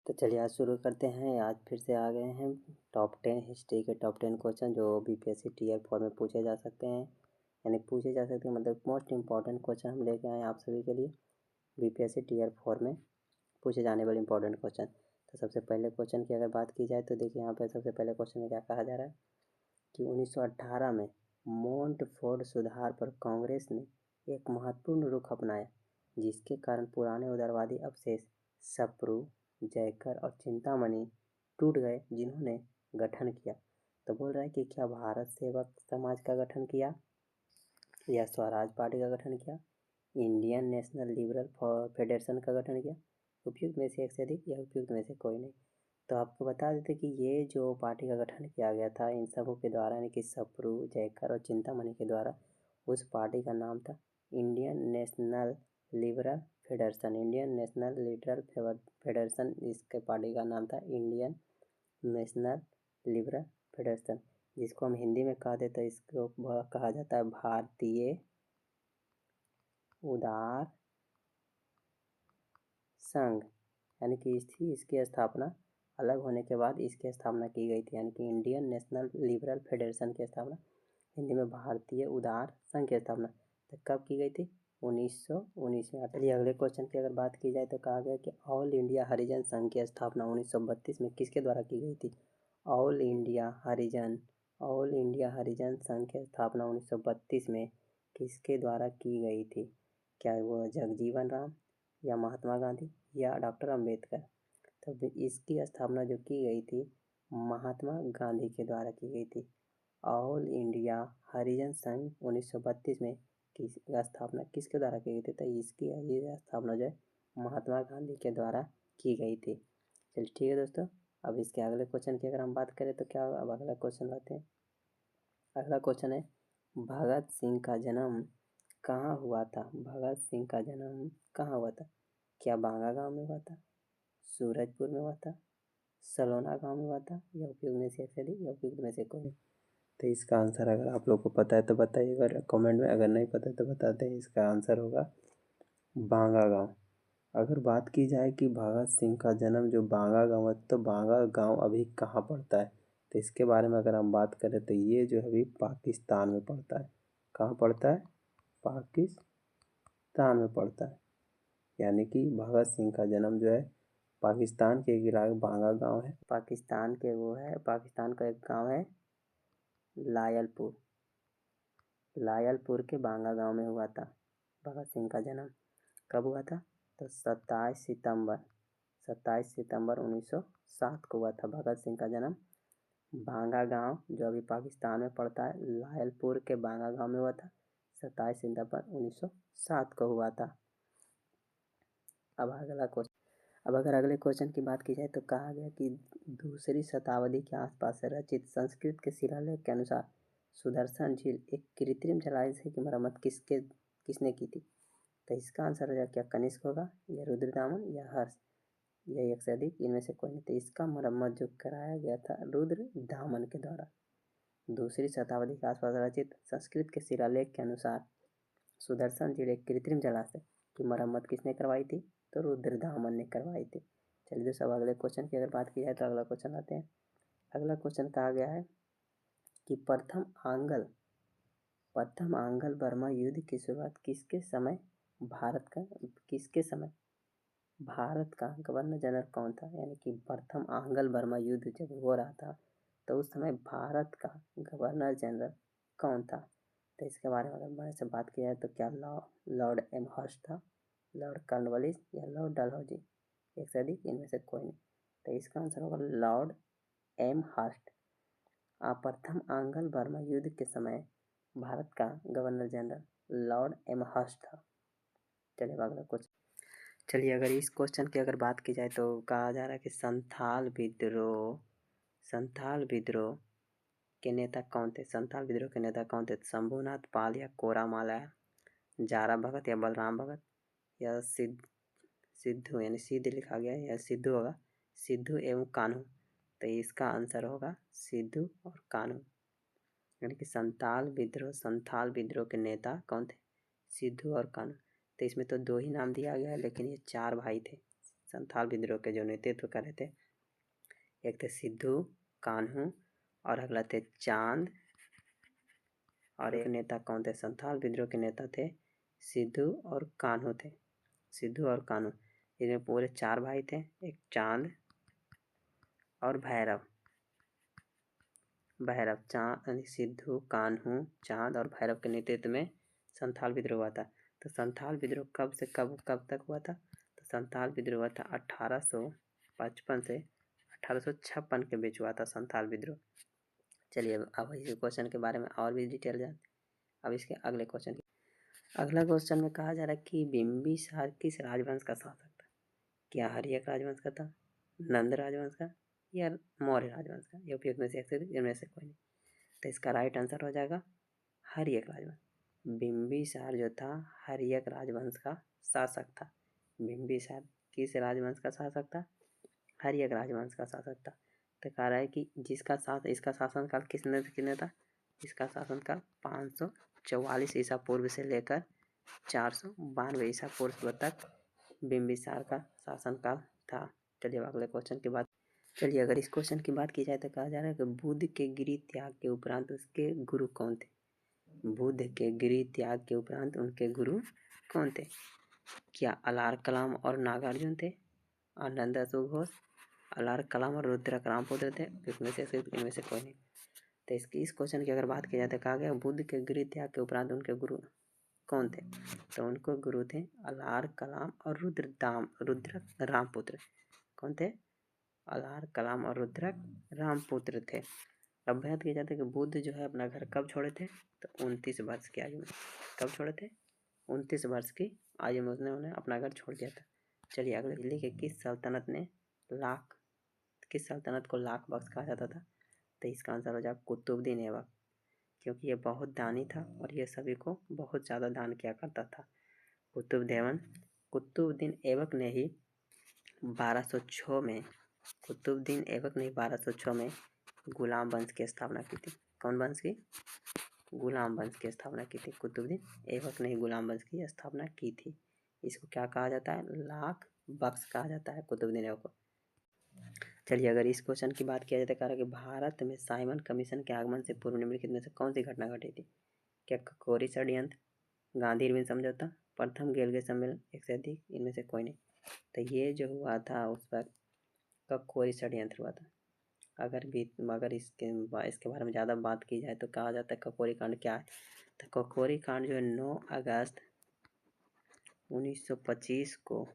तो चलिए आज शुरू करते हैं। आज फिर से आ गए हैं टॉप 10 हिस्ट्री के टॉप 10 क्वेश्चन जो बीपीएससी टीयर 4 में पूछे जा सकते हैं, यानी पूछे जा सकते हैं मतलब मोस्ट इंपॉर्टेंट क्वेश्चन हम लेके आए हैं आप सभी के लिए बीपीएससी टीयर 4 में पूछे जाने वाले इंपॉर्टेंट क्वेश्चन। तो सबसे पहले क्वेश्चन की अगर बात की जाए तो देखिए यहाँ पर सबसे पहले क्वेश्चन में क्या कहा जा रहा है कि 1918 में मोंटफोर्ड सुधार पर कांग्रेस ने एक महत्वपूर्ण रुख अपनाया, जिसके कारण पुराने उदारवादी अवशेष सप्रू, जयकर और चिंतामणि टूट गए, जिन्होंने गठन किया। तो बोल रहा है कि क्या भारत सेवक समाज का गठन किया या स्वराज पार्टी का गठन किया, इंडियन नेशनल लिबरल फेडरेशन का गठन किया, उपयुक्त में से एक से अधिक या उपयुक्त में से कोई नहीं। तो आपको बता देते कि ये जो पार्टी का गठन किया गया था इन सबों के द्वारा, यानी कि सप्रू, जयकर और चिंतामणि के द्वारा, उस पार्टी का नाम था Indian national liberal federation. Indian national liberal federation, इसके पार्टी का नाम था इंडियन नेशनल लिबरल फेडरेशन, जिसको हम हिंदी में कह दे तो इसको कहा जाता है भारतीय उदार संघ। यानी कि इसकी स्थापना अलग होने के बाद इसकी स्थापना की गई थी, यानी कि इंडियन नेशनल लिबरल फेडरेशन की स्थापना हिंदी में भारतीय उदार संघ की स्थापना तो कब की गई थी? 1919 में। चलिए अगले क्वेश्चन की अगर बात की जाए तो कहा गया कि ऑल इंडिया हरिजन संघ की स्थापना 1932 में किसके द्वारा की गई थी? ऑल इंडिया हरिजन संघ की स्थापना 1932 में किसके द्वारा की गई थी? क्या वो जगजीवन राम या महात्मा गांधी या डॉक्टर अंबेडकर? तो इसकी स्थापना जो की गई थी महात्मा गांधी के द्वारा की गई थी। ऑल इंडिया हरिजन संघ 1932 में किसकी स्थापना किसके द्वारा की गई थी? तो इसकी स्थापना जो है महात्मा गांधी के द्वारा की गई थी। चलिए ठीक है दोस्तों, अब इसके अगले क्वेश्चन की अगर हम बात करें तो क्या होगा? अब अगला क्वेश्चन लाते हैं। अगला क्वेश्चन है भगत सिंह का जन्म कहाँ हुआ था? भगत सिंह का जन्म कहाँ हुआ था? क्या बांगा गांव में हुआ था, सूरजपुर में हुआ था, सलोना गांव में हुआ था या उपयुक्त में से एक से अधिक या उपयुक्त में से कोई? तो इसका आंसर अगर आप लोग को पता है तो बताइए, अगर कमेंट में, अगर नहीं पता है तो बताते हैं। इसका आंसर होगा बांगा गांव। अगर बात की जाए कि भगत सिंह का जन्म जो बांगा गांव है, तो बांगा गांव अभी कहाँ पड़ता है? तो इसके बारे में अगर हम बात करें तो ये जो है अभी पाकिस्तान में पड़ता है। कहाँ पड़ता है? पाकिस्तान में पड़ता है। यानी कि भगत सिंह का जन्म जो है पाकिस्तान के एक इलाके बांगा गांव है, पाकिस्तान का एक गांव है लायलपुर के बांगा गांव में हुआ था भगत सिंह का जन्म। कब हुआ था? तो 27 सितंबर 1907 को हुआ था भगत सिंह का जन्म। बांगा गांव जो अभी पाकिस्तान में पड़ता है, लायलपुर के बांगा गांव में हुआ था। 27 सितंबर 1907 को हुआ था। अब अगर अगले क्वेश्चन की बात की जाए तो कहा गया कि दूसरी शताब्दी के आसपास रचित संस्कृत के शिलालेख के अनुसार सुदर्शन झील एक कृत्रिम जलाशय की मरम्मत किसने की थी? तो इसका आंसर हो जाएगा क्या कनिष्क होगा या रुद्रदामन या हर्ष या एक से अधिक, इनमें से कोई नहीं। तो इसका मरम्मत जो कराया गया था रुद्रदामन के द्वारा। दूसरी शताब्दी के आसपास रचित संस्कृत के शिलालेख के अनुसार सुदर्शन झील एक कृत्रिम जलाशय की मरम्मत किसने करवाई थी? तो रुद्रदामन ने करवाई थी। चलिए दोस्तों, अगले क्वेश्चन की अगर बात की जाए तो अगला क्वेश्चन आते हैं। अगला क्वेश्चन कहा गया है कि प्रथम आंग्ल बर्मा युद्ध की शुरुआत किसके समय भारत का गवर्नर जनरल कौन था? यानी कि प्रथम आंग्ल बर्मा युद्ध जब हो रहा था तो उस समय भारत का गवर्नर जनरल कौन था? तो इसके बारे में अगर बड़े से बात की जाए तो क्या लॉर्ड एमहर्स्ट था, लॉर्ड कॉर्नवालिस या लॉर्ड डलहौजी, एक से अधिक, इनमें से कोई नहीं। तो इसका आंसर होगा लॉर्ड एमहर्स्ट। प्रथम आंग्ल बर्मा युद्ध के समय भारत का गवर्नर जनरल लॉर्ड एमहर्स्ट था। चलिए अगला क्वेश्चन। चलिए अगर इस क्वेश्चन की अगर बात की जाए तो कहा जा रहा है कि संथाल विद्रोह के नेता कौन थे? शंभुनाथ पाल या कोरामाला, जारा भगत या बलराम भगत या सिद्धू, यानी सिद्ध लिखा गया है या सिद्धू होगा, सिद्धू एवं कान्हू। तो इसका आंसर होगा सिद्धू और कान्हू। यानी कि संथाल विद्रोह के नेता कौन थे? सिद्धू और कान्हू। तो इसमें तो दो ही नाम दिया गया है, लेकिन ये चार भाई थे। संथाल विद्रोह के जो नेतृत्व कर रहे थे, एक थे सिद्धू कान्हू और अगला थे चांद, और एक नेता कौन थे? संथाल विद्रोह के नेता थे सिद्धू और कान्हू थे, सिद्धू और कान्हू। इनमें पूरे 4 भाई थे, एक चांद और भैरव। चांद, सिद्धू, कान्हू, चांद और भैरव के नेतृत्व में संथाल विद्रोह हुआ था। तो संथाल विद्रोह कब से कब तक हुआ था? तो संथाल विद्रोह हुआ था 1855 से 1856 के बीच हुआ था संथाल विद्रोह। चलिए अब इस क्वेश्चन के बारे में और भी डिटेल जान। अब इसके अगले क्वेश्चन, अगला क्वेश्चन में कहा जा रहा है कि बिंबिसार किस राजवंश का शासक था? क्या हर्यक राजवंश का था, नंद राजवंश का, या मौर्य राजवंश का? ये उपयुक्त में से इनमें से कोई नहीं। तो इसका राइट आंसर हो जाएगा हर्यक राजवंश। बिंबिसार जो था हर्यक राजवंश का शासक था। बिंबिसार किस राजवंश का शासक था? हर्यक राजवंश का शासक था। तो कह रहा है कि इसका शासनकाल कितने था? इसका शासनकाल 544 ईसा पूर्व से लेकर 492 ईसा पूर्व तक बिंबिसार का शासनकाल था। चलिए अगले क्वेश्चन की बात। चलिए अगर इस क्वेश्चन की बात की जाए तो कहा जा रहा है कि बुद्ध के गिरि त्याग के उपरांत उसके गुरु कौन थे? बुद्ध के गिरि त्याग के उपरांत उनके गुरु कौन थे? क्या अलार कलाम और नागार्जुन थे, आनंद अशोक घोष, अलार कलाम और रुद्रक रामपुत्र थे? इनमें से कोई नहीं। तो इस क्वेश्चन की अगर बात की जाए तो कहा गया बुद्ध के गिरि त्याग के उपरांत उनके गुरु कौन थे? तो उनको गुरु थे अलार कलाम और रुद्रक रामपुत्र। कौन थे? अलार कलाम और रुद्रक रामपुत्र थे। अब बात की जाती है कि बुद्ध जो है अपना घर कब छोड़े थे? तो 29 वर्ष की आयु में। कब छोड़े थे? 29 वर्ष की आयु में उन्हें अपना घर छोड़ दिया था। चलिए अगले, दिल्ली के किस सल्तनत को लाख बख्श कहा जाता था? तो इसका आंसर हो जाएगा कुतुबुद्दीन ऐबक, क्योंकि ये बहुत दानी था और ये सभी को बहुत ज़्यादा दान किया करता था। कुतुबुद्दीन ऐबक ने ही 1206 में गुलाम वंश की स्थापना की थी। कौन वंश की? गुलाम वंश की स्थापना की थी। कुतुबुद्दीन ऐबक ने ही गुलाम वंश की स्थापना की थी। इसको क्या कहा जाता है? लाख बख्श कहा जाता है कुतुबुद्दीन ऐबक को। चलिए अगर इस क्वेश्चन की बात किया जाए तो कहा कि भारत में साइमन कमीशन के आगमन से पूर्व निम्नलिखित में से कौन सी घटना घटी थी? क्या ककोरी षड्यंत्र, गांधी इरविन समझौता, प्रथम गेलगे सम्मेलन, एक से अधिक? इनमें से कोई नहीं। तो ये जो हुआ था उस पर ककोरी षड्यंत्र हुआ था। अगर इसके बारे में ज़्यादा बात की जाए तो कहा जाता है ककोरी कांड क्या है? तो ककोरी कांड जो है 9 अगस्त 1925 को